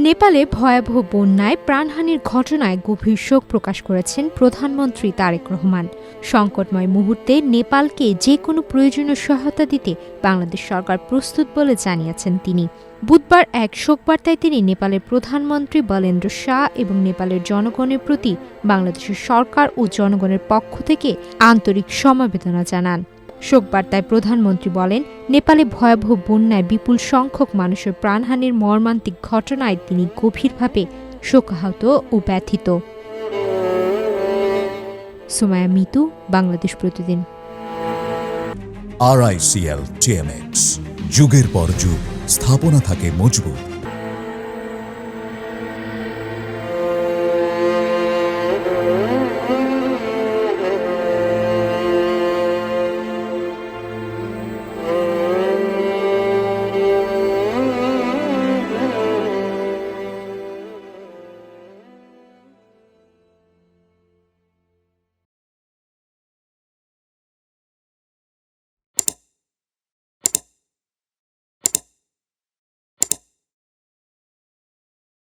নেপালে ভয়াবহ বন্যায় প্রাণহানির ঘটনায় গভীর শোক প্রকাশ করেছেন প্রধানমন্ত্রী তারেক রহমান। সংকটময় মুহূর্তে নেপালকে যে কোনো প্রয়োজনীয় সহায়তা দিতে বাংলাদেশ সরকার প্রস্তুত বলে জানিয়েছেন তিনি। বুধবার এক শোকবার্তায় তিনি নেপালের প্রধানমন্ত্রী বলেন্দ্র শাহ এবং নেপালের জনগণের প্রতি বাংলাদেশের সরকার ও জনগণের পক্ষ থেকে আন্তরিক সমবেদনা জানান। শোকবার্তায় প্রধানমন্ত্রী বলেন, নেপালে ভয়াবহ বন্যায় বিপুল সংখ্যক মানুষের প্রাণহানির মর্মান্তিক ঘটনায় তিনি গভীরভাবে শোকাহত ও ব্যথিত। সুমায়া মিতু, বাংলাদেশ প্রতিদিন। RICL TMX, যুগের পর যুগ স্থাপনা থাকে মজবুত।